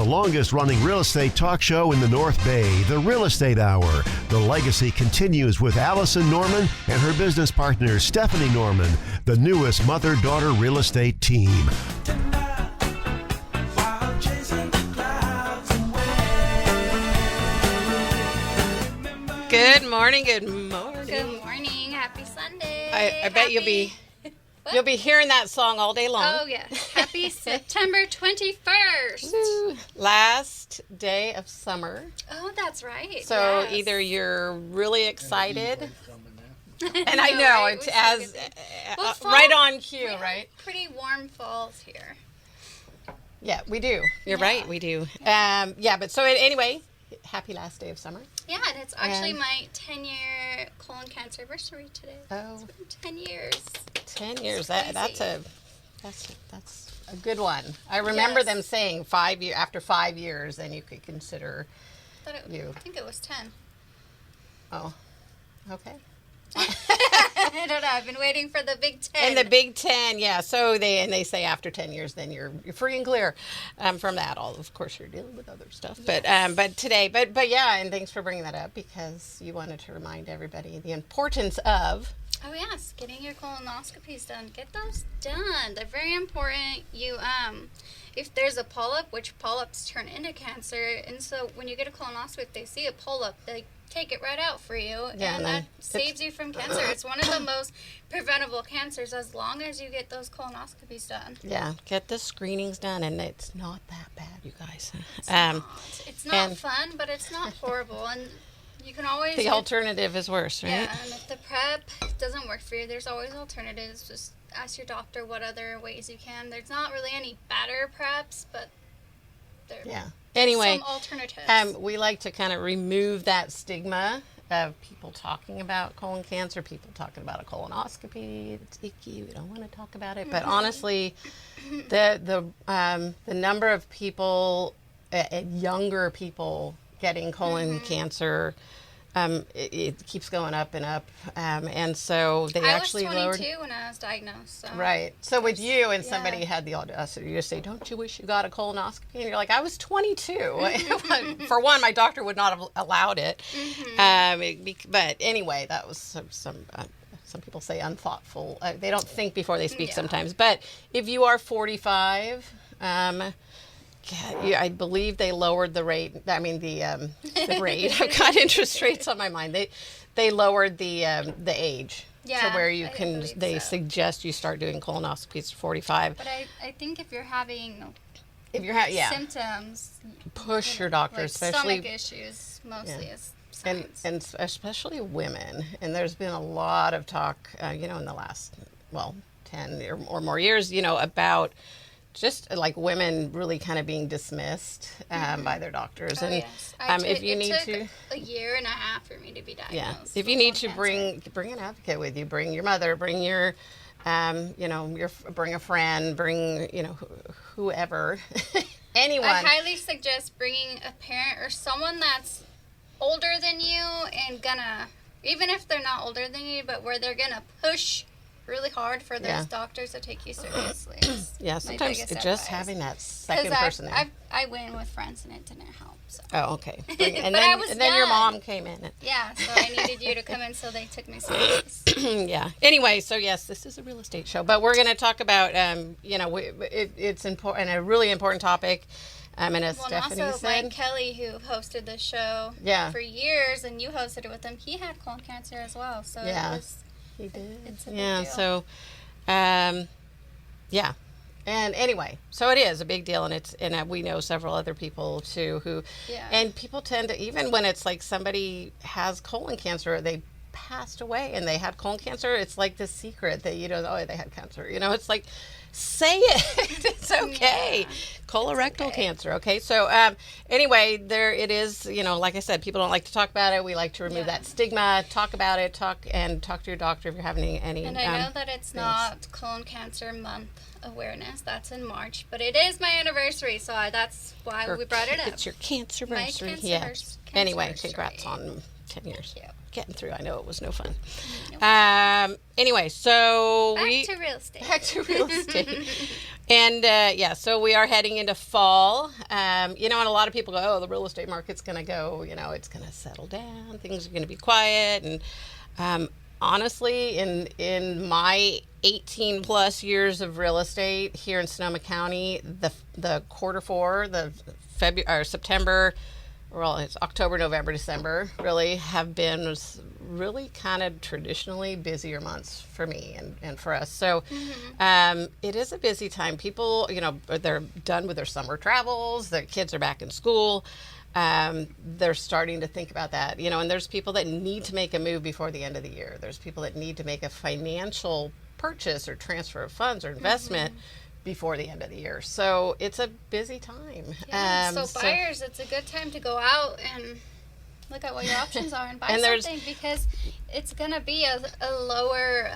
longest-running real estate talk show in the North Bay, The Real Estate Hour. The legacy continues with Allison Norman and her business partner, Stephanie Norman, the newest mother-daughter real estate team. Good morning, good morning. Good morning. Happy Sunday. I bet you'll be hearing that song all day long. Oh, yes. Happy September 21st. Woo. Last day of summer. Oh, that's right. So yes. either you're really excited, and I I know right? it's as Well, fall, right on cue, right? Pretty warm falls here. Yeah, we do. You're right, we do. But so anyway, happy last day of summer. Yeah, and it's actually my 10-year colon cancer anniversary today. Oh. It's been 10 years. 10 years. That's That's a good one. I remember them saying after 5 years, then you could consider you. I think it was 10. Oh, okay. I don't know. I've been waiting for the Big 10. And the Big 10, yeah. So they say after 10 years, then you're free and clear from that. All of course, you're dealing with other stuff. Yes. But today, but yeah. And thanks for bringing that up because you wanted to remind everybody the importance of. Oh yes, getting your colonoscopies done. Get those done. They're very important. You if there's a polyp, which polyps turn into cancer, and so when you get a colonoscopy, if they see a polyp, they take it right out for you, yeah, and that saves you from cancer. It's one of the most preventable cancers as long as you get those colonoscopies done. Yeah, get the screenings done, and it's not that bad, you guys. It's not fun, but it's not horrible, and you can always... The alternative is worse, right? Yeah, and if the prep doesn't work for you, there's always alternatives. Just ask your doctor what other ways you can. There's not really any better preps, but there are some alternatives. We like to kind of remove that stigma of people talking about colon cancer, people talking about a colonoscopy. It's icky. We don't want to talk about it. But honestly, the number of people, younger people getting colon cancer, it keeps going up and up, and so they actually lowered. I was 22 when I was diagnosed. So. Right. So with you and somebody had the audacity to say, "Don't you wish you got a colonoscopy?" And you're like, "I was 22." For one, my doctor would not have allowed it. But anyway, that was some people say unthoughtful. They don't think before they speak sometimes. But if you are 45. I believe they lowered the rate. I mean the rate. I've got interest rates on my mind. They lowered the age to where you can. They suggest you start doing colonoscopies at 45. But I think if you're having symptoms, push your doctor, like especially stomach issues, mostly as signs. And especially women. And there's been a lot of talk, in the last 10 or more years, about. Just like women really kind of being dismissed by their doctors. Oh, And yes. if you need it to. took a year and a half for me to be diagnosed. If you need to bring an advocate with you, bring your mother, bring your, bring a friend, bring, whoever, anyone. I highly suggest bringing a parent or someone that's older than you and even if they're not older than you, but where they're gonna push really hard for those doctors to take you seriously. Yeah, sometimes just having that second person there. I went with friends and it didn't help. So. Oh, okay. And then your mom came in. Yeah, so I needed you to come in, so they took me serious. Yeah. Anyway, so yes, this is a real estate show, but we're going to talk about, it's important, a really important topic. And as Stephanie also said, Mike Kelly, who hosted the show for years, and you hosted it with him, he had colon cancer as well. So it was... He did. It's a big deal. So, And anyway, so it is a big deal, and we know several other people too who, and people tend to, even when it's like somebody has colon cancer, they passed away and they had colon cancer, it's like the secret that they had cancer. It's like, say it. It's okay. Yeah, colorectal cancer. Okay. So anyway, there it is. Like I said, people don't like to talk about it. We like to remove that stigma. Talk about it. Talk to your doctor if you're having any. And I know that it's not Colon Cancer Month awareness. That's in March, but it is my anniversary, so that's why we brought it up. It's your cancer anniversary. Yeah. Anyway, congrats on 10 years. Thank you. getting through. I know it was no fun. Anyway, so back to real estate. Back to real estate. And so we are heading into fall. And a lot of people go, oh, the real estate market's going to go, it's going to settle down. Things are going to be quiet. And honestly, in my 18 plus years of real estate here in Sonoma County, the quarter four, the September, well, it's October, November, December, really have been really kind of traditionally busier months for me and for us. So it is a busy time. People, they're done with their summer travels. Their kids are back in school. They're starting to think about that, and there's people that need to make a move before the end of the year. There's people that need to make a financial purchase or transfer of funds or investment before the end of the year. So it's a busy time. Yeah, so buyers, it's a good time to go out and look at what your options are and buy something, because it's going to be a lower,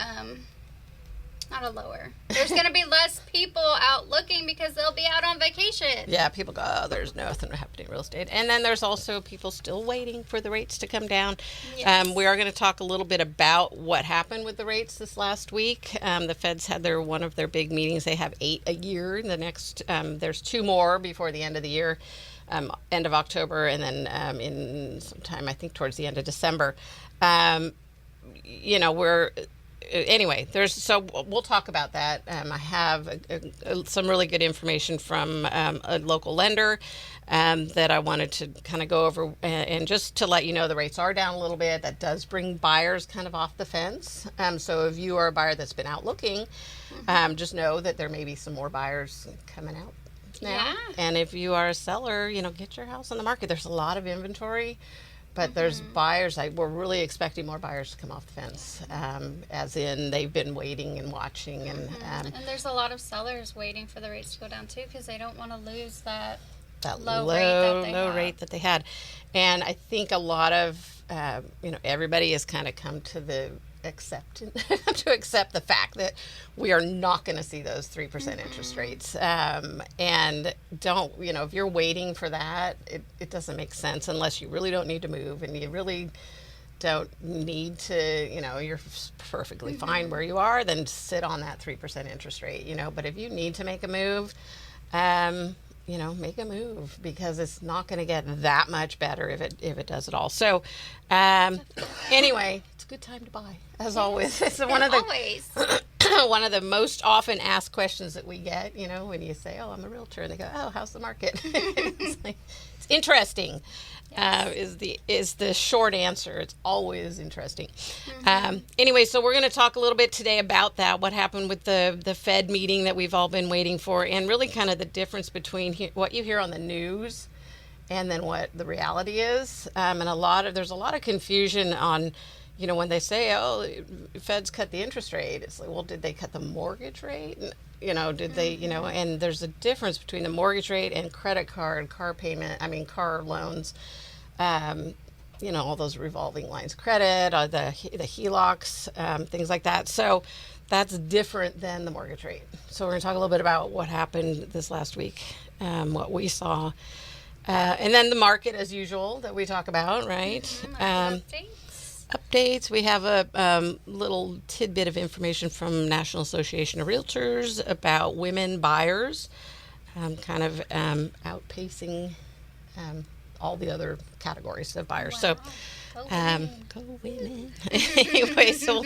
not a lower. There's going to be less people out looking because they'll be out on vacation. Yeah, people go, oh, there's nothing happening in real estate. And then there's also people still waiting for the rates to come down. Yes. We are going to talk a little bit about what happened with the rates this last week. The Feds had one of their big meetings. They have 8 a year. The next, there's 2 more before the end of the year, end of October, and then in sometime, I think, towards the end of December. Anyway, so we'll talk about that. I have some really good information from a local lender that I wanted to kind of go over, and just to let you know, the rates are down a little bit. That does bring buyers kind of off the fence. So if you are a buyer that's been out looking, just know that there may be some more buyers coming out now. Yeah. And if you are a seller, get your house on the market. There's a lot of inventory. But there's buyers. We're really expecting more buyers to come off the fence, as in they've been waiting and watching. And there's a lot of sellers waiting for the rates to go down, too, because they don't want to lose that low rate that they had. And I think a lot of, everybody has kind of come to accept the fact that we are not going to see those 3% interest rates. And don't, if you're waiting for that, it doesn't make sense unless you really don't need to move and you really don't need to, you're perfectly fine where you are, then sit on that 3% interest rate, But if you need to make a move, make a move, because it's not going to get that much better if it does at all. So, anyway, it's a good time to buy, as always. It's one of the most often asked questions that we get. When you say, "Oh, I'm a realtor," and they go, "Oh, how's the market?" It's interesting. Yes. Is the short answer. It's always interesting. Anyway, so we're going to talk a little bit today about that, what happened with the Fed meeting that we've all been waiting for, and really kind of the difference between what you hear on the news and then what the reality is. And there's a lot of confusion on, when they say, oh, Fed's cut the interest rate. It's like, well, did they cut the mortgage rate? Did they, and there's a difference between the mortgage rate and credit card, car loans, all those revolving lines of credit, the HELOCs, things like that. So that's different than the mortgage rate. So we're going to talk a little bit about what happened this last week, what we saw, and then the market as usual that we talk about, right? Updates. We have a little tidbit of information from National Association of Realtors about women buyers, kind of outpacing all the other categories of buyers. Wow. So, go women. Anyway, so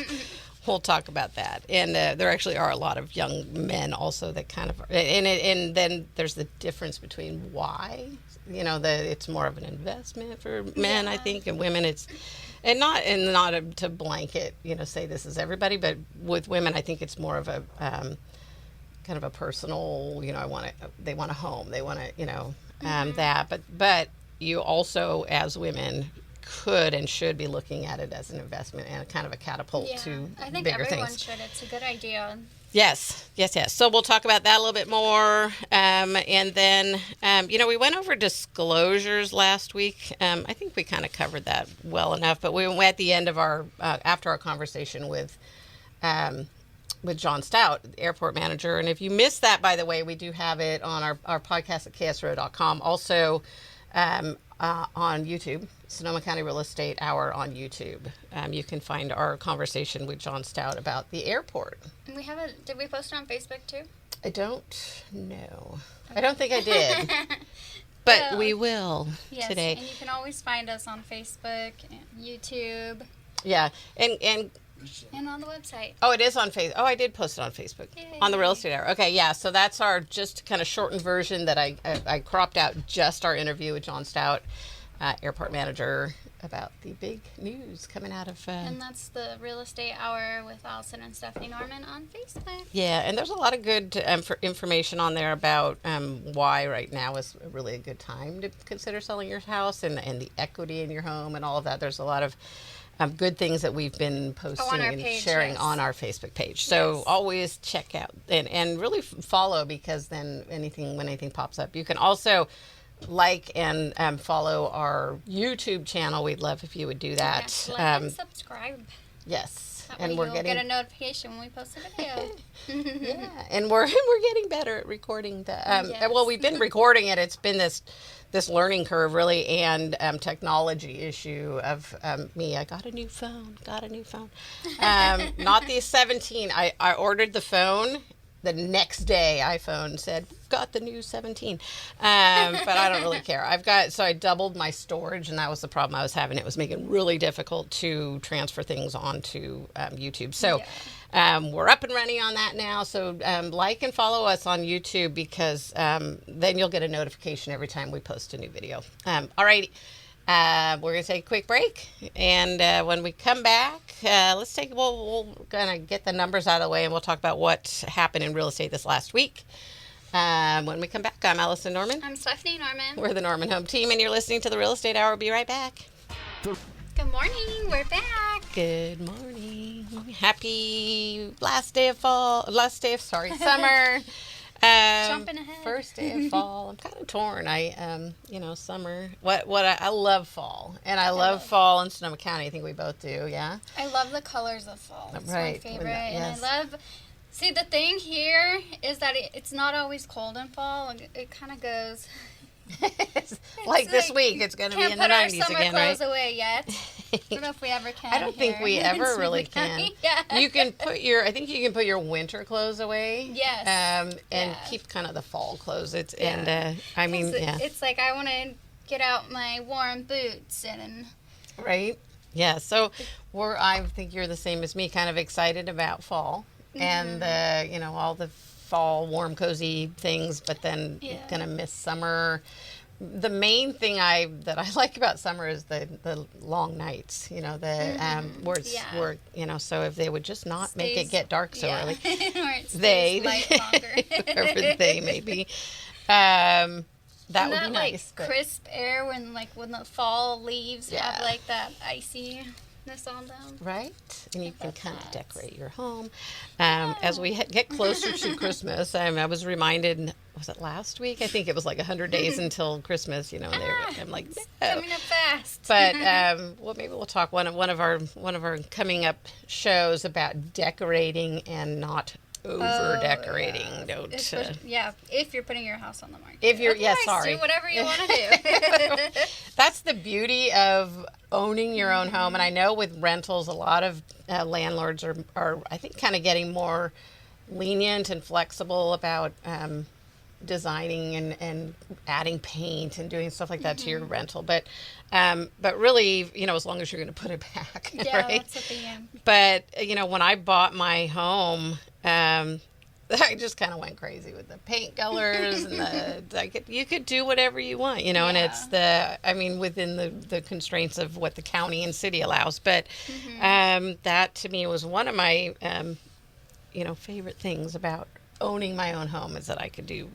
we'll talk about that. And there actually are a lot of young men also that kind of, and then there's the difference between why, it's more of an investment for men, I think, and women it's. And not to blanket, say this is everybody, but with women, I think it's more of a kind of a personal, they want a home, they want to, that. But you also, as women, could and should be looking at it as an investment and a kind of a catapult to I think bigger everyone things. should. It's a good idea. Yes. So we'll talk about that a little bit more. And then, we went over disclosures last week. I think we kind of covered that well enough, but we went at the end of after our conversation with John Stout, the airport manager. And if you missed that, by the way, we do have it on our podcast at ksro.com. Also, on YouTube, Sonoma County Real Estate Hour on YouTube. You can find our conversation with John Stout about the airport. And we have did we post it on Facebook too? I don't know. Okay. I don't think I did. But we will today. And you can always find us on Facebook and YouTube. Yeah, and on the website. Oh, it is on Facebook. Oh, I did post it on Facebook. Yay. On the Real Estate Hour. Okay, yeah. So that's our just kind of shortened version that I cropped out just our interview with John Stout, airport manager, about the big news coming out of. And that's the Real Estate Hour with Allison and Stephanie Norman on Facebook. Yeah, and there's a lot of good information on there about why right now is really a good time to consider selling your house and the equity in your home and all of that. There's a lot of good things that we've been posting and sharing on our Facebook page. So always check out and really follow, because then when anything pops up, you can also like and follow our YouTube channel. We'd love if you would do that. Like and subscribe. Yes. That and way you'll get a notification when we post a video. Yeah, and we're getting better at recording the. Well, we've been recording it. It's been this learning curve really, and technology issue of me. I got a new phone. Not the 17. I ordered the phone. The next day, iPhone said, got the new 17. But I don't really care. So I doubled my storage, and that was the problem I was having. It was making it really difficult to transfer things onto YouTube. So we're up and running on that now. So like and follow us on YouTube, because then you'll get a notification every time we post a new video. All right. We're going to take a quick break, and when we come back, we're going to get the numbers out of the way, and we'll talk about what happened in real estate this last week. When we come back, I'm Allison Norman. I'm Stephanie Norman. We're the Norman Home Team, and you're listening to the Real Estate Hour. We'll be right back. Good morning. We're back. Good morning. Happy summer. Jumping ahead. First day of fall. I'm kind of torn. Summer. I love fall, and I love fall in Sonoma County. I think we both do. Yeah. I love the colors of fall. It's right. my favorite, and I love. See, the thing here is that it's not always cold in fall. It kind of goes. It's like this week, it's going to be in the 90s again, right? Can't put our summer clothes away yet. I don't know if we ever can. I don't think we ever really can. Yeah. You can put your winter clothes away. Yes. And keep kind of the fall clothes. It's It's like I want to get out my warm boots and. Right. Yeah. So I think you're the same as me, kind of excited about fall, and all the fall warm cozy things, but then gonna miss summer. The main thing that I like about summer is the long nights, where it's so if they would just not make it get dark so early, light longer. whoever they may be, that would be nice. Like crisp air when the fall leaves have like that iciness on them. Right, and you can kind of decorate your home. As we get closer to Christmas, I was reminded, was it last week? I think it was like 100 days until Christmas, and I'm like, no. Coming up fast. But maybe we'll talk one of our coming up shows about decorating and not over decorating. If you're putting your house on the market. If you're do whatever you want to do. That's the beauty of owning your own home. And I know with rentals, a lot of landlords are I think kind of getting more lenient and flexible about designing and adding paint and doing stuff like that to your rental. But really, as long as you're going to put it back. Yeah, right? that's what they am. But when I bought my home, I just kind of went crazy with the paint colors and you could do whatever you want, and it's within the constraints of what the county and city allows. But that to me was one of my, favorite things about owning my own home, is that I could do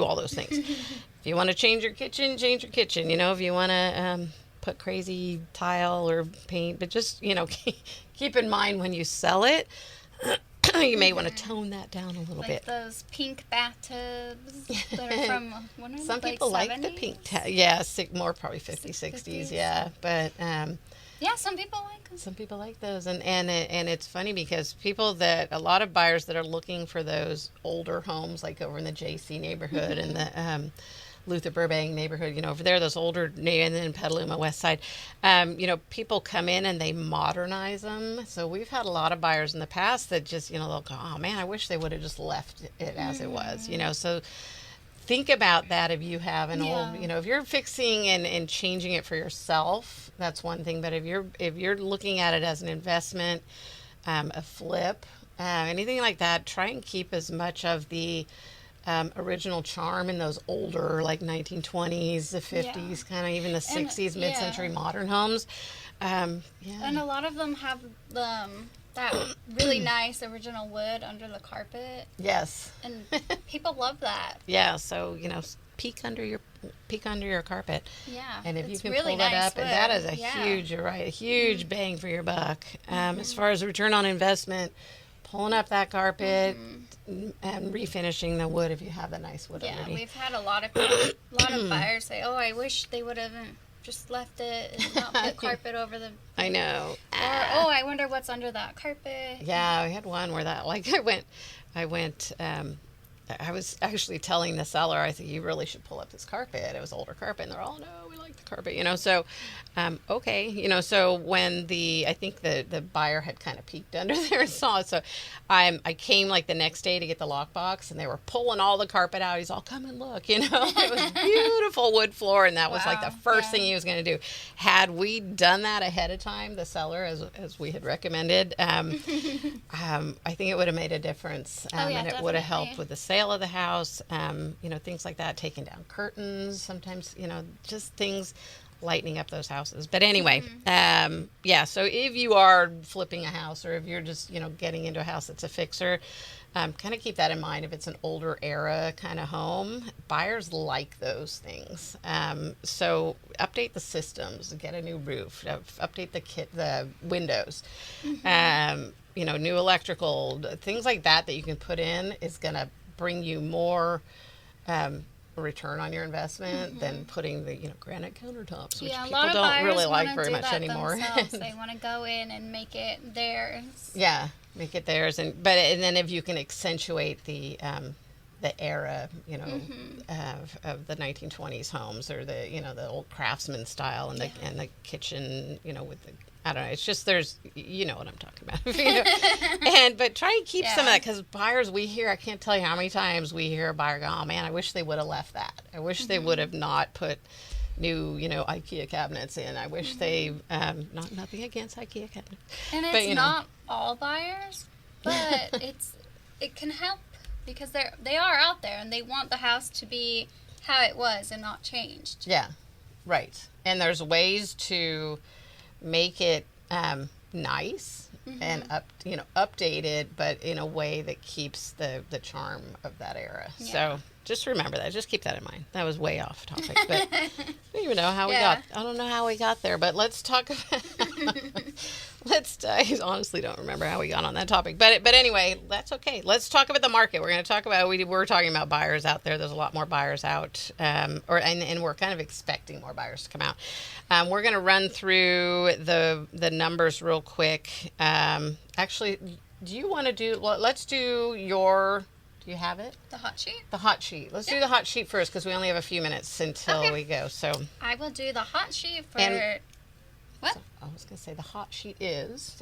all those things. If you want to change your kitchen, change your kitchen. If you want to put crazy tile or paint, but just keep in mind when you sell it. You may want to tone that down a little bit. Like those pink bathtubs that are from, some people like the pink more probably 50s, 60s, yeah. But some people like them. Some people like those, and it's funny because a lot of buyers that are looking for those older homes, like over in the JC neighborhood and the Luther Burbank neighborhood, over there, those older, and then Petaluma West Side, people come in and they modernize them. So we've had a lot of buyers in the past that just, they'll go, oh man, I wish they would have just left it as it was, so think about that. If you have an old, if you're fixing and changing it for yourself, that's one thing. But if you're looking at it as an investment, a flip, anything like that, try and keep as much of the original charm in those older, like 1920s, the 50s, kind of even the 60s, mid-century modern homes. And a lot of them have that really nice original wood under the carpet. Yes. And people love that. Yeah, so, peek under your carpet. Yeah. And if you can really pull that nice up, wood. and that is a huge bang for your buck. As far as return on investment, pulling up that carpet and refinishing the wood if you have the nice wood underneath. Yeah, we've had a lot of buyers say, "Oh, I wish they would have just left it and not put carpet over the." I know. Or I wonder what's under that carpet. Yeah, we had one where that I went. I was actually telling the seller, I said, you really should pull up this carpet. It was older carpet. And they're all, no, we like the carpet, So, okay. So when I think the buyer had kind of peeked under there and saw it. So I came like the next day to get the lockbox and they were pulling all the carpet out. He's all, come and look, It was beautiful wood floor. And that was like the first thing he was going to do. Had we done that ahead of time, the seller, as we had recommended, I think it would have made a difference. And it would have helped with the sale of the house, things like that, taking down curtains, sometimes, just things lightening up those houses. But anyway, so if you are flipping a house or if you're just, getting into a house that's a fixer, kind of keep that in mind. If it's an older era kind of home, buyers like those things. So update the systems, get a new roof, update the windows, new electrical, things like that you can put in is going to bring you more return on your investment than putting the granite countertops, which people don't really like very much anymore. They want to go in and make it theirs. Yeah, make it theirs, and then if you can accentuate the era, of the 1920s homes or the old craftsman style and the kitchen, with the. I don't know. It's just there's, what I'm talking about. But try and keep some of that because buyers we hear, I can't tell you how many times we hear a buyer go, oh man, I wish they would have left that. I wish they would have not put new, IKEA cabinets in. I wish they, nothing against IKEA cabinets. And it's not all buyers, but it can help because they are out there and they want the house to be how it was and not changed. Yeah, right. And there's ways to make it nice and updated, but in a way that keeps the charm of that era. Yeah. So just remember that. Just keep that in mind. That was way off topic, but I don't even know how we got. I don't know how we got there, but let's talk about. I honestly don't remember how we got on that topic, but anyway, that's okay. Let's talk about the market. We're going to talk about. We're talking about buyers out there. There's a lot more buyers out, and we're kind of expecting more buyers to come out. We're going to run through the numbers real quick. Actually, do you want to do? Let's do your. Do you have it? The hot sheet? The hot sheet. Let's do the hot sheet first because we only have a few minutes until we go. So I will do the hot sheet for... What? So I was going to say the hot sheet is...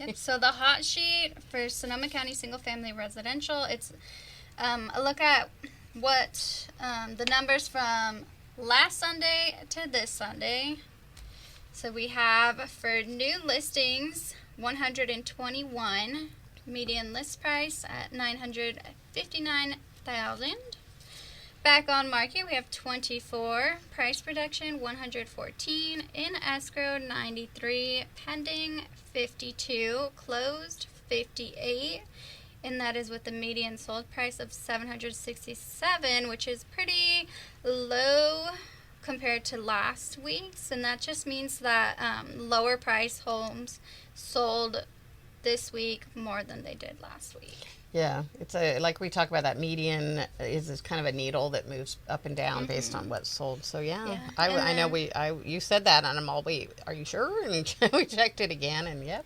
Yep. So the hot sheet for Sonoma County Single Family Residential, it's a look at what the numbers from last Sunday to this Sunday. So we have for new listings, 121. Median list price at $959,000. Back on market, we have 24. Price production 114. In escrow 93. Pending 52. Closed 58. And that is with the median sold price of $767, which is pretty low compared to last week's. And that just means that lower price homes sold this week more than they did last week. Yeah, it's like we talk about that median is kind of a needle that moves up and down based on what's sold. So I know you said that and I'm all, wait, are you sure? And we checked it again and yep.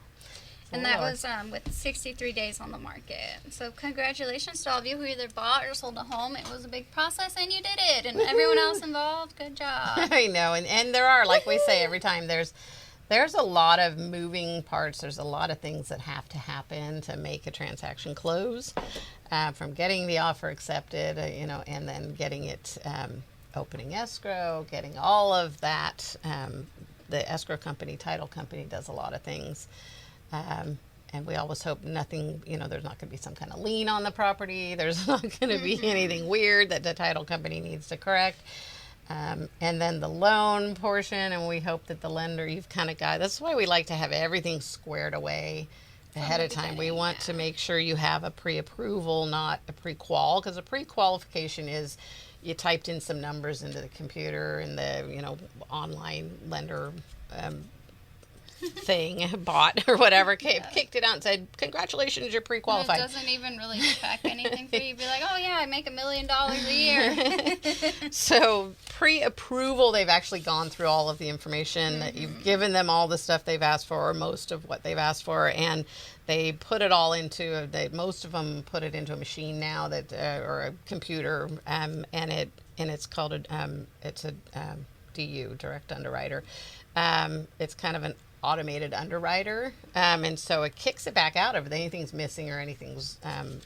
And that was with 63 days on the market. So congratulations to all of you who either bought or sold a home. It was a big process, and you did it. And everyone else involved, good job. I know, and there are, like we say every time, there's a lot of moving parts. There's a lot of things that have to happen to make a transaction close, from getting the offer accepted, and then getting it, opening escrow, getting all of that. The escrow company, title company does a lot of things. And we always hope nothing, there's not going to be some kind of lien on the property. There's not going to be anything weird that the title company needs to correct. And then the loan portion, and we hope that the lender, you've kind of got, that's why we like to have everything squared away ahead of time. We want to make sure you have a pre-approval, not a pre-qual, because a pre-qualification is you typed in some numbers into the computer and the, online lender thing, bot or whatever, kicked it out and said, congratulations, you're pre-qualified. It doesn't even really track anything for you. You'd be like, oh yeah, I make $1 million a year. So pre-approval, they've actually gone through all of the information that you've given them, all the stuff they've asked for, or most of what they've asked for, and they put it all into, most of them put it into a machine now that, or a computer, and it's called it's a DU, direct underwriter. It's kind of an automated underwriter, and so it kicks it back out if anything's missing or anything's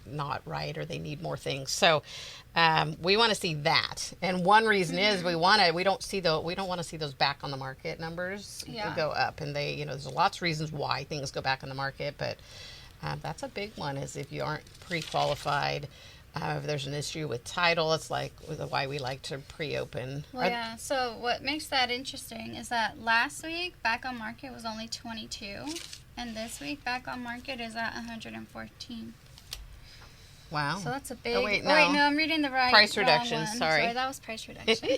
not right or they need more things. So we want to see that, and one reason is we don't want to see those back on the market numbers go up, and there's lots of reasons why things go back on the market, but that's a big one, is if you aren't pre-qualified. If there's an issue with title, it's like why we like to pre-open. Well, yeah. So what makes that interesting is that last week back on market was only 22, and this week back on market is at 114. Wow. So that's a big. Oh, wait, no, I'm reading the price reduction. One. Sorry, that was price reduction.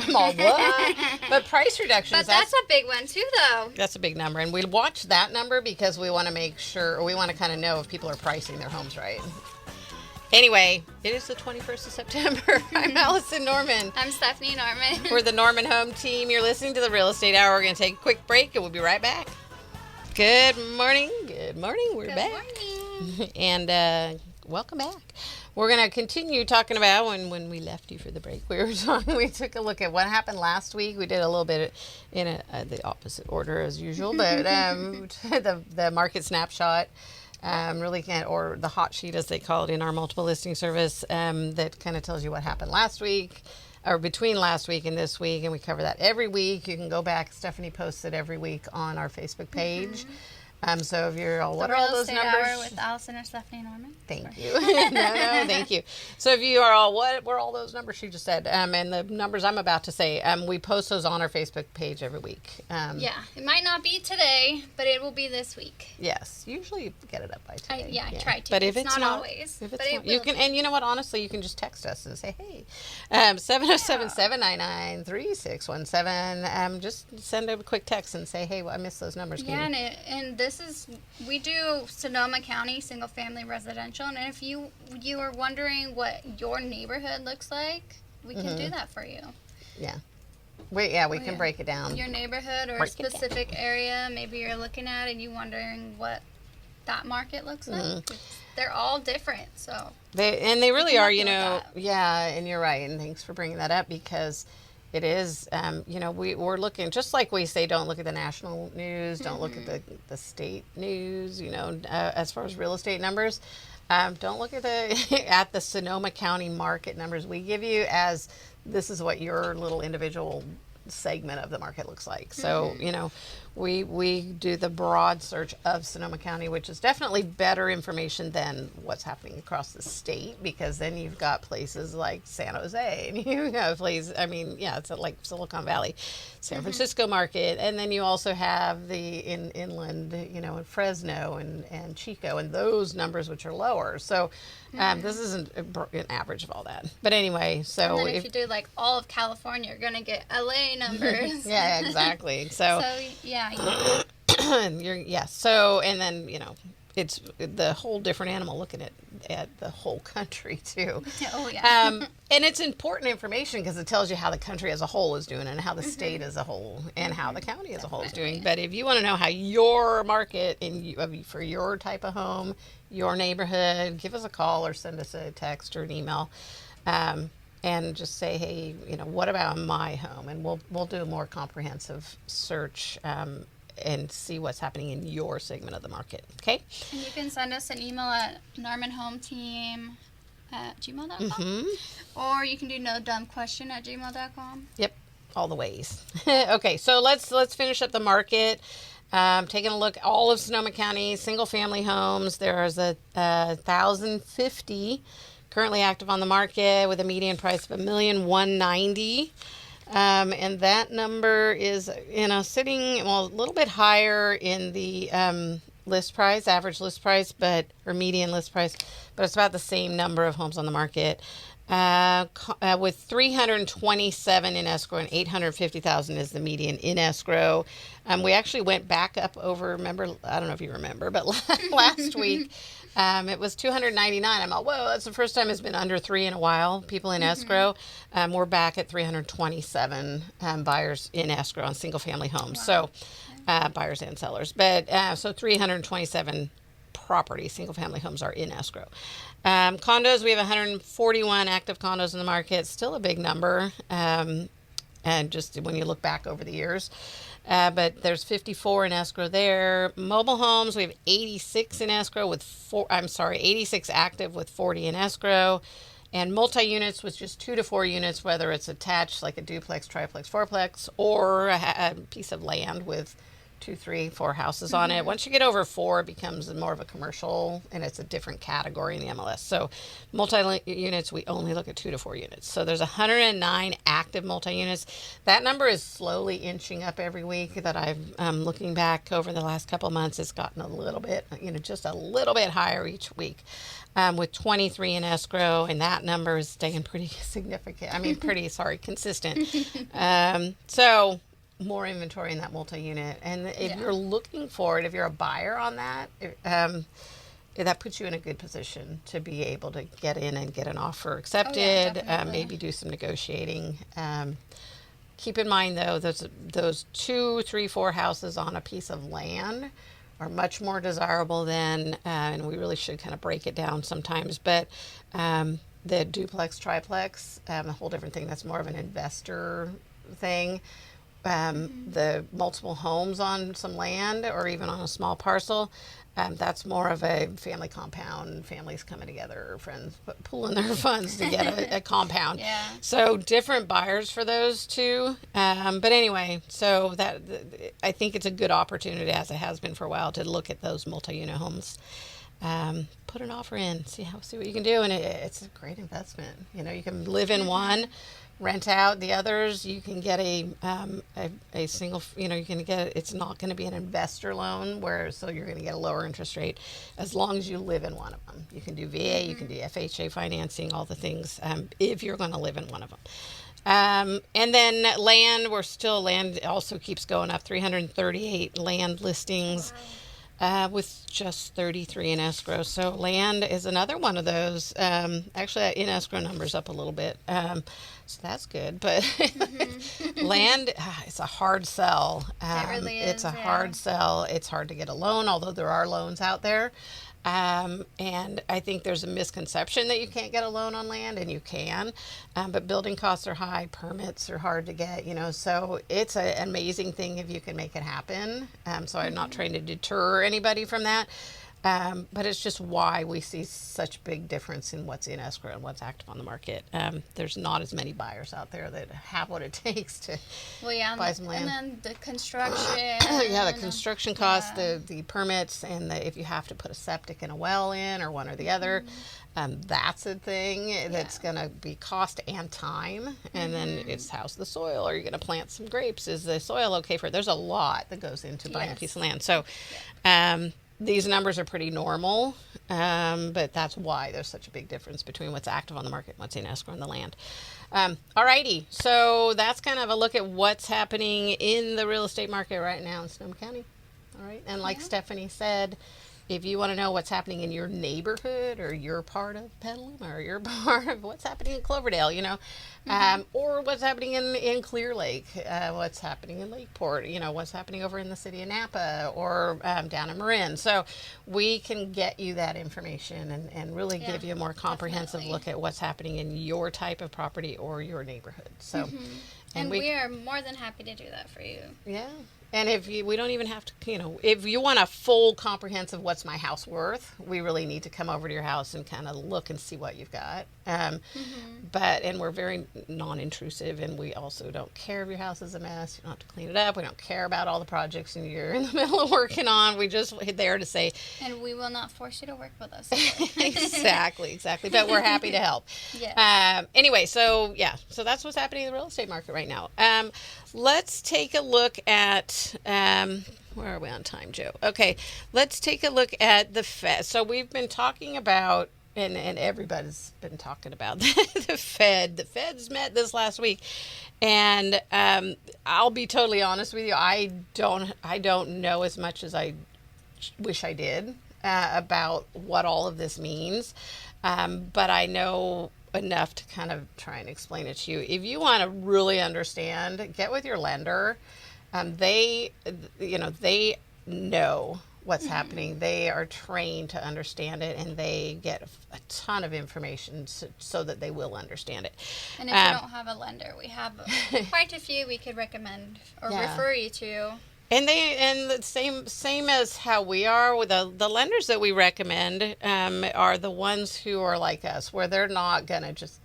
I'm all what? But price reductions. But that's a big one too, though. That's a big number, and we watch that number because we want to make sure, or we want to kind of know if people are pricing their homes right. Anyway, it is the 21st of September. I'm Allison Norman. I'm Stephanie Norman. We're the Norman Home Team. You're listening to the Real Estate Hour. We're going to take a quick break, and we'll be right back. Good morning. Good morning. We're back. Good morning. And welcome back. We're going to continue talking about when we left you for the break. We took a look at what happened last week. We did a little bit in the opposite order as usual, but the market snapshot. Really can't, or the hot sheet as they call it in our multiple listing service, that kind of tells you what happened last week or between last week and this week, and we cover that every week. You can go back. Stephanie posts it every week on our Facebook page. So if you're all, what are all those numbers? Hour with Allison or Stephanie Norman. Thank you. No, thank you. So if you are all, what were all those numbers she just said? And the numbers I'm about to say, we post those on our Facebook page every week. Yeah, it might not be today, but it will be this week. Yes, usually get it up by today. I try to. But if it's not always, if but it's it not, you can, and you know what? Honestly, you can just text us and say, hey, 707-799-3617. Just send a quick text and say, hey, well, I missed those numbers. Yeah, and this is, we do Sonoma County single family residential, and if you are wondering what your neighborhood looks like, we can do that for you. Yeah. We can break it down. Your neighborhood or a specific area maybe you're looking at and you wondering what that market looks like. They're all different, so. They really are, yeah, and you're right, and thanks for bringing that up, because it is, we're looking, just like we say, don't look at the national news, don't look at the state news, as far as real estate numbers. Don't look at the Sonoma County market numbers we give you as this is what your little individual segment of the market looks like. So, we do the broad search of Sonoma County, which is definitely better information than what's happening across the state, because then you've got places like San Jose, and you have places, it's like Silicon Valley, San Francisco market, and then you also have the inland, in Fresno and Chico, and those numbers which are lower. So this isn't an average of all that. But anyway, so and then if you do like all of California, you're going to get LA numbers. Yeah, exactly. So yeah. So, and then, it's the whole different animal looking at the whole country too. Oh yeah. And it's important information because it tells you how the country as a whole is doing and how the state as a whole and how the county as a whole is doing. But if you want to know how your market for your type of home, your neighborhood, give us a call or send us a text or an email. And just say, hey, what about my home? And we'll do a more comprehensive search and see what's happening in your segment of the market. Okay? And you can send us an email at normanhometeam@gmail.com. Or you can do nodumbquestion@gmail.com. Yep, all the ways. Okay, so let's finish up the market. Taking a look, all of Sonoma County, single-family homes. There's 1,050 currently active on the market with a median price of $1,190,000. And that number is, sitting, a little bit higher in the list price, average list price, or median list price, but it's about the same number of homes on the market. With 327 in escrow and 850,000 is the median in escrow. We actually went back up over, remember, I don't know if you remember, but last week, it was 299. I'm like, whoa, that's the first time it's been under 3 in a while, people in escrow. We're back at 327 buyers in escrow on single family homes. Wow. So buyers and sellers. But so 327 property single family homes are in escrow. Condos, we have 141 active condos in the market. Still a big number. And just when you look back over the years. But there's 54 in escrow there. Mobile homes, we have 86 in escrow 86 active with 40 in escrow. And multi-units with just 2 to 4 units, whether it's attached like a duplex, triplex, fourplex, or a piece of land with 2, 3, 4 houses on it. Once you get over 4, it becomes more of a commercial, and it's a different category in the MLS. So multi-units, we only look at 2 to 4 units. So there's 109 active multi-units. That number is slowly inching up every week that I'm looking back over the last couple of months. It's gotten a little bit, just a little bit higher each week. With 23 in escrow, and that number is staying pretty significant. Consistent. So more inventory in that multi-unit. And if you're looking for it, if you're a buyer on that, that puts you in a good position to be able to get in and get an offer accepted, maybe do some negotiating. Keep in mind, though, those 2, 3, 4 houses on a piece of land are much more desirable than, and we really should kind of break it down sometimes, but the duplex, triplex, a whole different thing. That's more of an investor thing. The multiple homes on some land or even on a small parcel, that's more of a family compound, families coming together, friends pooling their funds to get a compound. Yeah. So different buyers for those two. But anyway, so that I think it's a good opportunity, as it has been for a while, to look at those multi-unit homes. Put an offer in, see what you can do, and it's a great investment. You can live in one, rent out the others. You can get a single, you can get, it's not going to be an investor loan so you're going to get a lower interest rate as long as you live in one of them. You can do VA, you can do FHA financing, all the things, if you're going to live in one of them. And then land also keeps going up, 338 land listings. With just 33 in escrow. So land is another one of those. Actually, in escrow numbers up a little bit. So that's good. But land, it's a hard sell. It really is. It's a hard sell. It's hard to get a loan, although there are loans out there. And I think there's a misconception that you can't get a loan on land, and you can. But building costs are high, permits are hard to get, so it's an amazing thing if you can make it happen. So I'm not trying to deter anybody from that. But it's just why we see such big difference in what's in escrow and what's active on the market. There's not as many buyers out there that have what it takes to buy some land. And then the construction. The construction costs, the permits, and if you have to put a septic and a well in or one or the other. That's a thing that's going to be cost and time. And then it's how's the soil? Are you going to plant some grapes? Is the soil okay for it? There's a lot that goes into buying a piece of land. So these numbers are pretty normal, but that's why there's such a big difference between what's active on the market and what's in escrow on the land. Alrighty, so that's kind of a look at what's happening in the real estate market right now in Sonoma County. All right, and like Stephanie said, if you want to know what's happening in your neighborhood or your part of Petaluma or your part of what's happening in Cloverdale, or what's happening in Clear Lake, what's happening in Lakeport, what's happening over in the city of Napa or down in Marin. So we can get you that information and really give you a more comprehensive look at what's happening in your type of property or your neighborhood. So, and we are more than happy to do that for you. Yeah. And we don't even have to, if you want a full comprehensive what's my house worth, we really need to come over to your house and kind of look and see what you've got. And we're very non-intrusive, and we also don't care if your house is a mess. You don't have to clean it up. We don't care about all the projects you're in the middle of working on. We just there to say. And we will not force you to work with us. Exactly. But we're happy to help. Yes. Anyway, so that's what's happening in the real estate market right now. Let's take a look at, where are we on time, Joe? Okay, let's take a look at the Fed. So we've been talking about, and everybody's been talking about the Fed. The Feds met this last week, and I'll be totally honest with you. I don't know as much as I wish I did about what all of this means, but I know enough to kind of try and explain it to you. If you want to really understand, get with your lender. They know what's happening. They are trained to understand it, and they get a ton of information so that they will understand it. And if you don't have a lender, we have quite a few we could recommend or refer you to. And the same as how we are with the lenders that we recommend are the ones who are like us, where they're not gonna just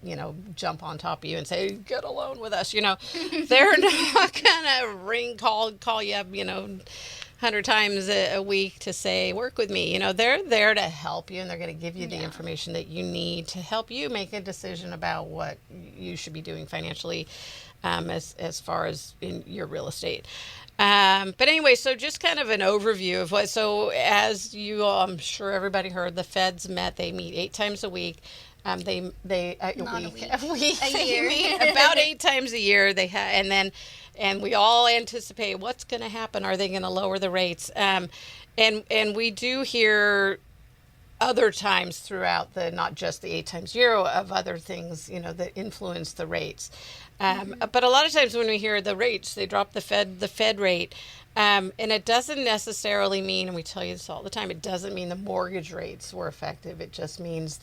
jump on top of you and say get a loan with us. They're not gonna call you up 100 times a week to say work with me. They're there to help you, and they're going to give you the information that you need to help you make a decision about what you should be doing financially as far as in your real estate. But anyway, so just kind of an overview of what, so as I'm sure everybody heard, the Feds met. They meet 8 times a week. A year. They meet about 8 times a year. And we all anticipate what's going to happen. Are they going to lower the rates? And we do hear other times throughout not just the 8 times a year of other things, that influence the rates. But a lot of times when we hear the rates, they drop the Fed rate. And it doesn't necessarily mean, and we tell you this all the time, it doesn't mean the mortgage rates were effective. It just means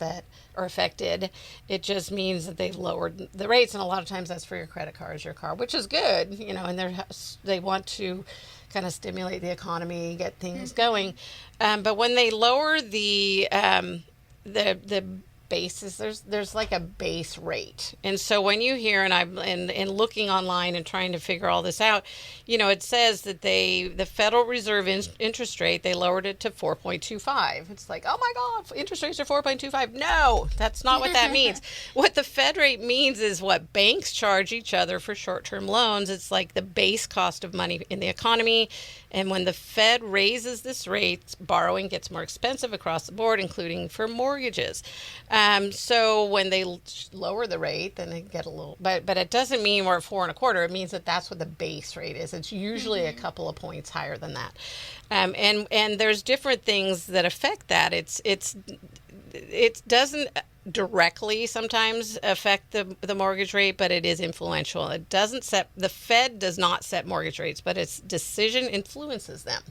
affected. It just means that they've lowered the rates. And a lot of times that's for your credit cards, your car, which is good, and they want to kind of stimulate the economy, get things going. But when they lower the basis, there's like a base rate. And so when you hear, and I'm looking online and trying to figure all this out, it says that the Federal Reserve interest rate, they lowered it to 4.25. It's like, oh my God, interest rates are 4.25. No, that's not what that means. What the Fed rate means is what banks charge each other for short-term loans. It's like the base cost of money in the economy. And when the Fed raises this rate, borrowing gets more expensive across the board, including for mortgages. So when they lower the rate, then they get a little, but it doesn't mean we're at 4.25. It means that's what the base rate is. It's usually a couple of points higher than that. And there's different things that affect that. It doesn't directly sometimes affect the mortgage rate, but it is influential. The Fed does not set mortgage rates, but its decision influences them.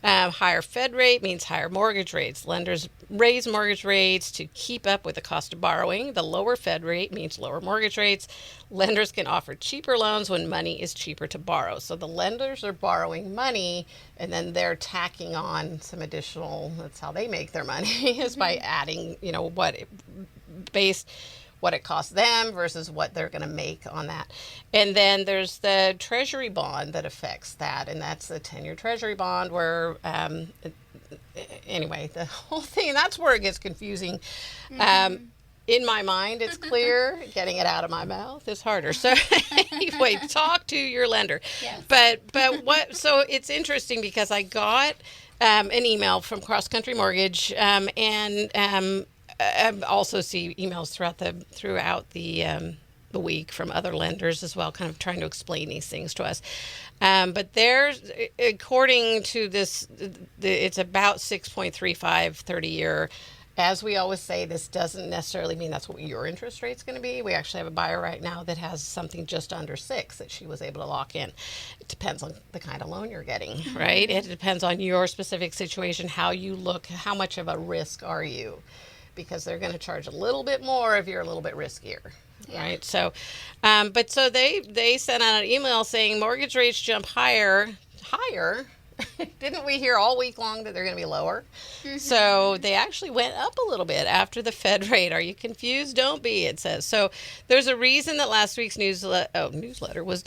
Higher Fed rate means higher mortgage rates. Lenders raise mortgage rates to keep up with the cost of borrowing. The lower Fed rate means lower mortgage rates. Lenders can offer cheaper loans when money is cheaper to borrow. So the lenders are borrowing money, and then they're tacking on some additional, that's how they make their money, is by adding, what it costs them versus what they're going to make on that. And then there's the Treasury bond that affects that, and that's the 10-year Treasury bond where, anyway, the whole thing, that's where it gets confusing. In my mind, it's clear. Getting it out of my mouth is harder. So anyway, talk to your lender. Yes. But so it's interesting because I got an email from Cross Country Mortgage, and I also see emails throughout the the week from other lenders as well, kind of trying to explain these things to us. But there's, according to this, it's about 6.35 30-year. As we always say, this doesn't necessarily mean that's what your interest rate's going to be. We actually have a buyer right now that has something just under 6 that she was able to lock in. It depends on the kind of loan you're getting, right? It depends on your specific situation, how you look, how much of a risk are you? Because they're going to charge a little bit more if you're a little bit riskier, right? So, but so they sent out an email saying mortgage rates jump higher. Didn't we hear all week long that they're going to be lower? So they actually went up a little bit after the Fed rate. Are you confused? Don't be, it says. So there's a reason that last week's newsletter was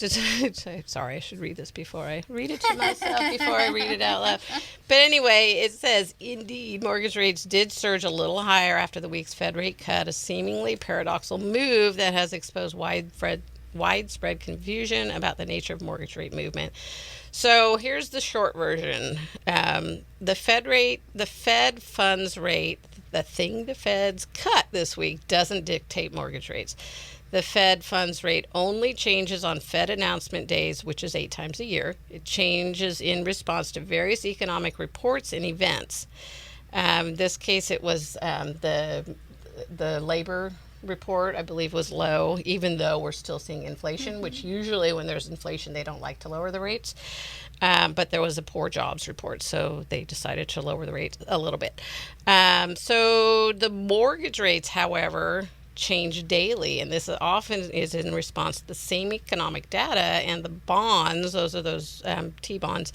sorry, I should read this before I read it to myself before I read it out loud. But anyway, it says, indeed, mortgage rates did surge a little higher after the week's Fed rate cut, a seemingly paradoxical move that has exposed widespread confusion about the nature of mortgage rate movement. So here's the short version. The Fed funds rate, the thing the Feds cut this week, doesn't dictate mortgage rates. The Fed funds rate only changes on Fed announcement days, which is 8 times a year. It changes in response to various economic reports and events. This case, it was the labor report, I believe, was low, even though we're still seeing inflation, which usually when there's inflation, they don't like to lower the rates. But there was a poor jobs report, so they decided to lower the rates a little bit. So the mortgage rates, however, change daily, and this often is in response to the same economic data, and the bonds, those are those T-bonds,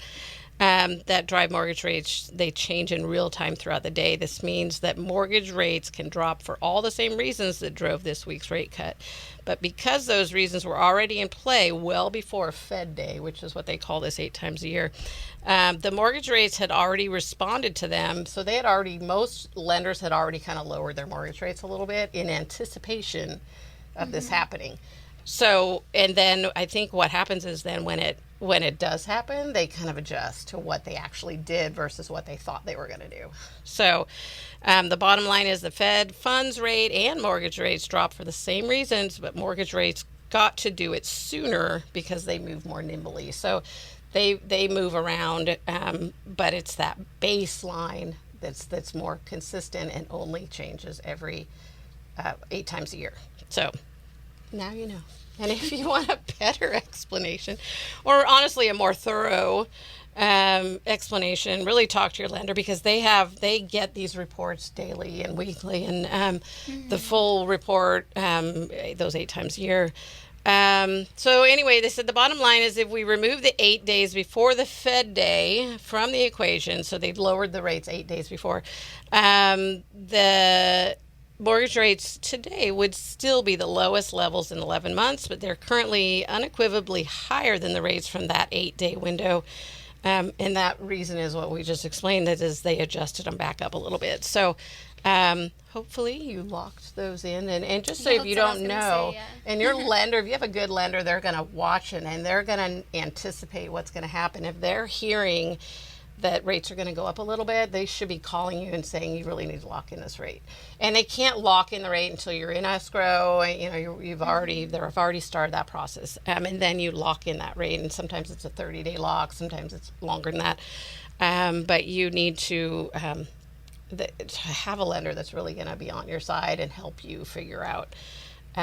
that drive mortgage rates, they change in real time throughout the day. This means that mortgage rates can drop for all the same reasons that drove this week's rate cut. But because those reasons were already in play well before Fed Day, which is what they call this 8 times a year, the mortgage rates had already responded to them. So most lenders had already kind of lowered their mortgage rates a little bit in anticipation of this happening. So, and then I think what happens is then when it does happen, they kind of adjust to what they actually did versus what they thought they were going to do. So the bottom line is the Fed funds rate and mortgage rates drop for the same reasons, but mortgage rates got to do it sooner because they move more nimbly. So they move around, but it's that baseline that's more consistent and only changes every 8 times a year. So now you know. And if you want a better explanation, or honestly a more thorough explanation, really talk to your lender, because they get these reports daily and weekly, and the full report, those 8 times a year. So anyway, they said the bottom line is if we remove the 8 days before the Fed day from the equation, so they'd lowered the rates 8 days before, the mortgage rates today would still be the lowest levels in 11 months, but they're currently unequivocally higher than the rates from that 8-day window. And that reason is what we just explained, that is they adjusted them back up a little bit. So hopefully you locked those in. And just so if you don't know, and your lender, if you have a good lender, they're going to watch it and they're going to anticipate what's going to happen. If they're hearing that rates are going to go up a little bit, they should be calling you and saying you really need to lock in this rate. And they can't lock in the rate until you're in escrow. They've already started that process, and then you lock in that rate. And sometimes it's a 30-day lock, sometimes it's longer than that. But you need to have a lender that's really going to be on your side and help you figure out. We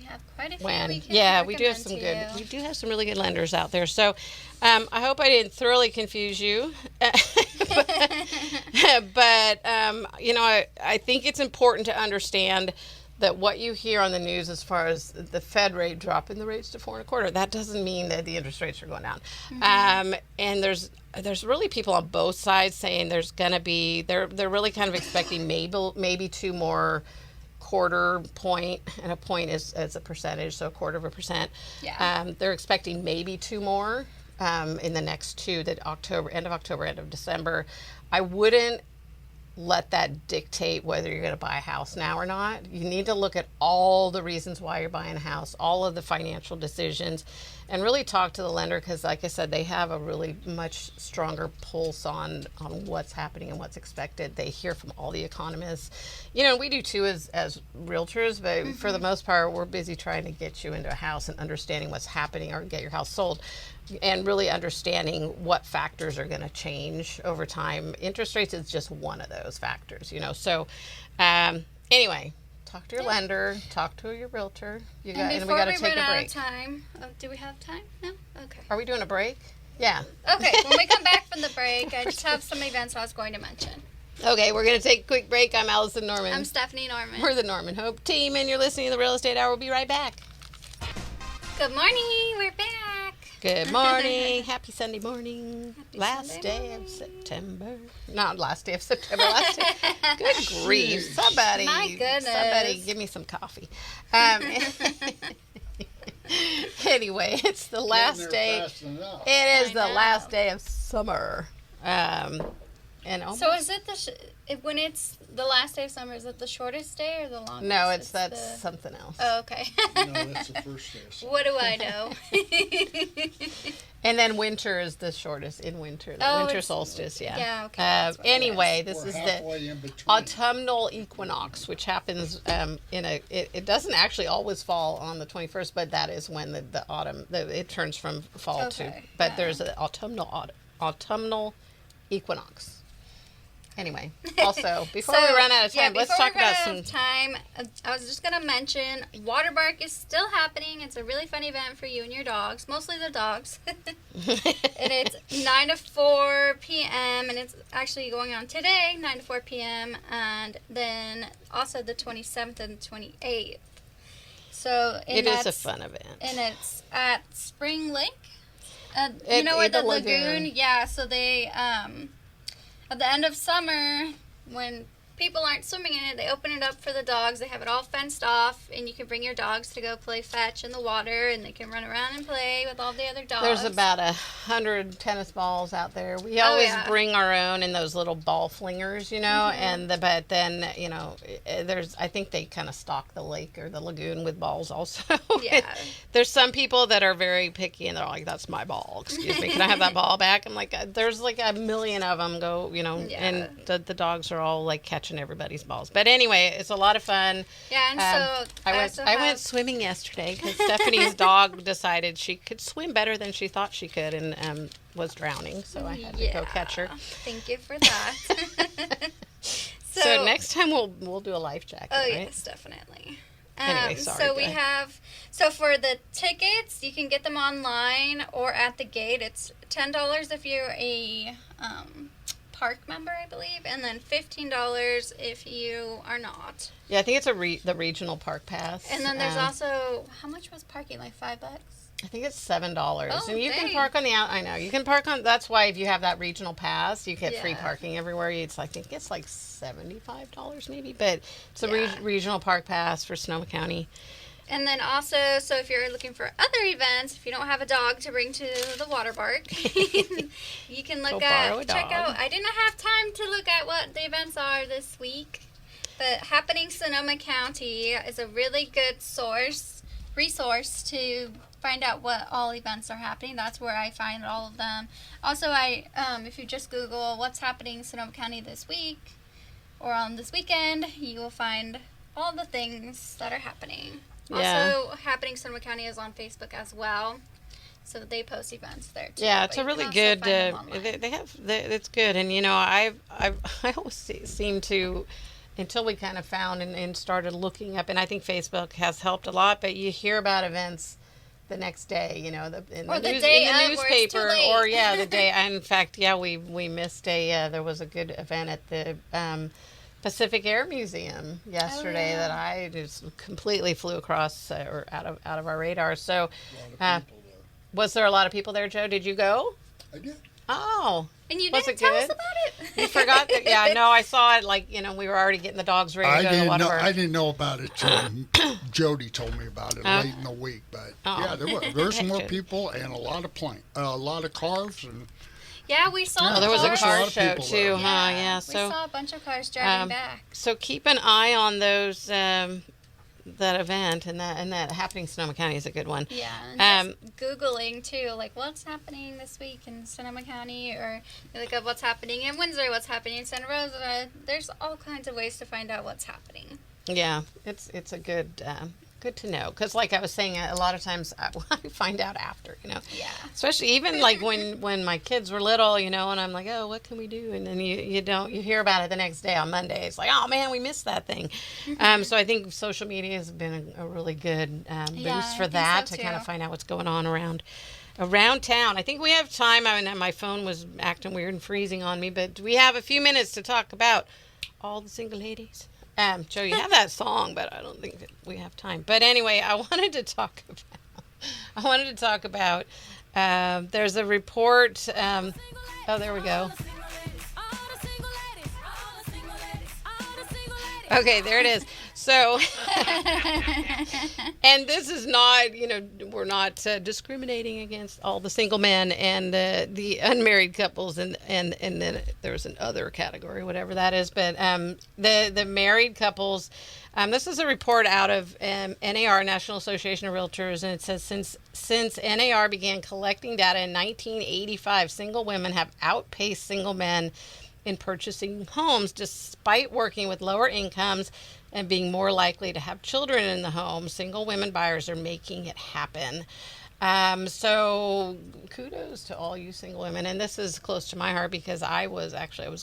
have quite a few. We do have some really good lenders out there. So I hope I didn't thoroughly confuse you. but I think it's important to understand that what you hear on the news as far as the Fed rate dropping the rates to 4.25, that doesn't mean that the interest rates are going down. And there's really people on both sides saying there's going to be, they're really kind of expecting maybe 2 more quarter point, and a point is a percentage, so 1/4%. Yeah. They're expecting maybe 2 more in the next 2, end of October, end of December. I wouldn't let that dictate whether you're going to buy a house now or not. You need to look at all the reasons why you're buying a house, all of the financial decisions, and really talk to the lender, because like I said, they have a really much stronger pulse on what's happening and what's expected. They hear from all the economists. We do too as realtors, but for the most part, we're busy trying to get you into a house and understanding what's happening or get your house sold, and really understanding what factors are going to change over time. Interest rates is just one of those factors, So anyway, talk to your lender, talk to your realtor. And we got to take a break. Time, do we have time? No? Okay. Are we doing a break? Yeah. Okay, when we come back from the break, I just have some events I was going to mention. Okay, we're going to take a quick break. I'm Allison Norman. I'm Stephanie Norman. We're the Norman Hope team, and you're listening to the Real Estate Hour. We'll be right back. Good morning. We're back. Good morning. Happy Sunday morning. Happy last Sunday day morning. of September. Not last day of September. Last day. Good grief. Somebody. My goodness. Somebody give me some coffee. Anyway, it's the last day. It is the last day of summer. So is it when it's the last day of summer, is it the shortest day or the longest? No, that's something else. Oh, okay. No, that's the first day of summer. What do I know? And then winter is the shortest in winter. The winter solstice, yeah. Yeah, okay. That's what anyway, this We're is halfway the in between. autumnal equinox, which happens it doesn't actually always fall on the 21st, but that is when the autumn, it turns from fall to, but there's an autumnal equinox. Anyway, also, before we run out of time, let's talk about some time. I was just going to mention, Water Bark is still happening. It's a really fun event for you and your dogs, mostly the dogs. And it's 9 to 4 p.m., and it's actually going on today, 9 to 4 p.m., and then also the 27th and 28th. So it is a fun event. And it's at Spring Lake. You know where the lagoon? Yeah, so they... at the end of summer, when people aren't swimming in it, they open it up for the dogs. They have it all fenced off, and you can bring your dogs to go play fetch in the water, and they can run around and play with all the other dogs. There's about 100 tennis balls out there. We always bring our own in those little ball flingers, but then, I think they kind of stock the lake or the lagoon with balls also. Yeah. There's some people that are very picky, and they're like, that's my ball. Excuse me, can I have that ball back? I'm like, there's like a million of them and the dogs are all like catching everybody's balls. But anyway, it's a lot of fun. Yeah, and so I went swimming yesterday because Stephanie's dog decided she could swim better than she thought she could, and was drowning, so I had to go catch her. Thank you for that. So next time we'll do a life jacket. Oh, right? yes, definitely. Anyway, sorry. So we have, for the tickets, you can get them online or at the gate. It's $10 if you're a park member, I believe, and then $15 if you are not. Yeah, I think it's the regional park pass. And then there's also, how much was parking? Like $5? I think it's $7, and you dang. can park on the out. I know you can park on. That's why if you have that regional pass, you get free parking everywhere. I think it's like $75 maybe, but it's a regional park pass for Sonoma County. And then also, so if you're looking for other events, if you don't have a dog to bring to the water park, you can check out. I didn't have time to look at what the events are this week, but Happening Sonoma County is a really good resource to find out what all events are happening. That's where I find all of them. Also, if you just Google what's happening in Sonoma County this week or on this weekend, you will find all the things that are happening. Yeah. Also, Happening Sonoma County is on Facebook as well, so they post events there too. Yeah, it's a really good. They have. It's good, and I always seem to, until we kind of found and started looking up, and I think Facebook has helped a lot. But you hear about events the next day, in the newspaper, or the day. In fact, we missed there was a good event at the Pacific Air Museum yesterday that I just completely flew across or out of our radar. So, was there a lot of people there, Joe? Did you go? I did. Oh. And you was didn't it tell good? us about it? You forgot that? Yeah, no, I saw it. We were already getting the dogs ready to go to the water park. I didn't know about it till Jody told me about it late in the week. But there's more people and a lot of cars and. Yeah, we saw there was a car lot show too, we saw a bunch of cars driving back. So keep an eye on those event, and that happening in Sonoma County is a good one. Yeah, and just Googling too, like what's happening this week in Sonoma County, or you look up what's happening in Windsor, what's happening in Santa Rosa. There's all kinds of ways to find out what's happening. Yeah, it's a good to know, because like I was saying, a lot of times I find out after, Yeah. especially even like when my kids were little, and I'm like, oh, what can we do? And then you hear about it the next day on Monday. It's like, oh man, we missed that thing. So I think social media has been a really good boost for that, to kind of find out what's going on around town. I think we have time. I mean, my phone was acting weird and freezing on me, but we have a few minutes to talk about all the single ladies. Joe, you have that song, but I don't think that we have time. But anyway, I wanted to talk about. There's a report. There we go. Okay, there it is. So, and this is not, we're not discriminating against all the single men and the unmarried couples, and then there's an other category, whatever that is. But the married couples, this is a report out of NAR, National Association of Realtors, and it says since NAR began collecting data in 1985, single women have outpaced single men in purchasing homes, despite working with lower incomes and being more likely to have children in the home. Single women buyers are making it happen. So kudos to all you single women. And this is close to my heart, because I was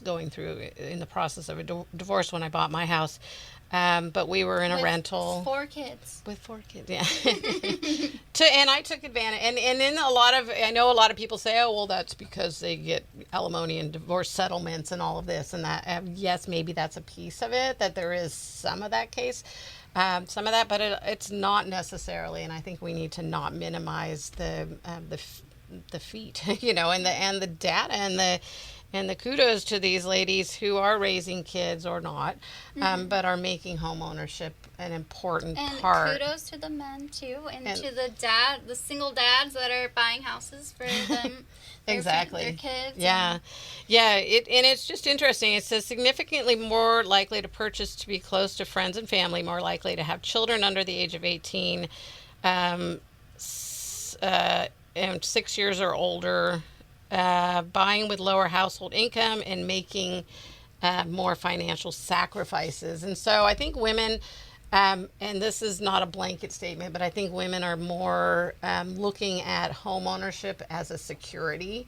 going through in the process of a divorce when I bought my house. But we were in a rental. With 4 kids, yeah. And I took advantage. And then I know a lot of people say, oh, well, that's because they get alimony and divorce settlements and all of this and that. Yes, maybe that's a piece of it, that there is some of that case. Some of that, but it's not necessarily. And I think we need to not minimize the feat, and the data and the kudos to these ladies who are raising kids or not, but are making home ownership an important part. And kudos to the men too, and to the single dads that are buying houses for them. Exactly. Their kids. Yeah. It's just interesting. It says significantly more likely to purchase to be close to friends and family, more likely to have children under the age of 18, and 6 years or older, buying with lower household income, and making more financial sacrifices. And so I think women, and this is not a blanket statement, but I think women are more looking at home ownership as a security.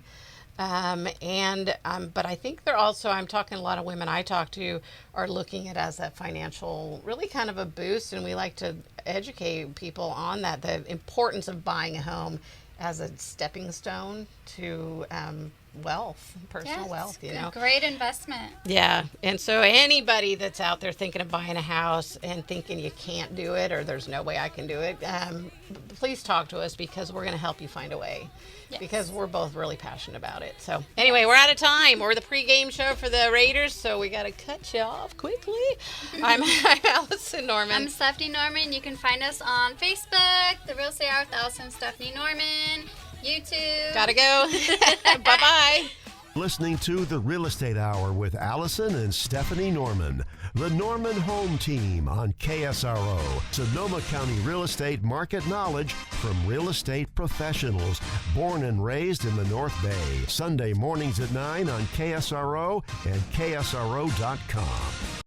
But I think they're also, I'm talking a lot of women I talk to are looking at it as that financial, really kind of a boost. And we like to educate people on that, the importance of buying a home as a stepping stone to wealth, personal wealth, Great investment. Yeah. And so anybody that's out there thinking of buying a house and thinking you can't do it, or there's no way I can do it, please talk to us, because we're going to help you find a way. Yes. Because we're both really passionate about it. So anyway, we're out of time. We're the pregame show for the Raiders, so we got to cut you off quickly. I'm Allison Norman. I'm Stephanie Norman. You can find us on Facebook, The Real Estate Hour with Allison and Stephanie Norman, YouTube. Gotta go. Bye-bye. Listening to The Real Estate Hour with Allison and Stephanie Norman. The Norman Home Team on KSRO. Sonoma County real estate market knowledge from real estate professionals. Born and raised in the North Bay. Sunday mornings at 9 on KSRO and KSRO.com.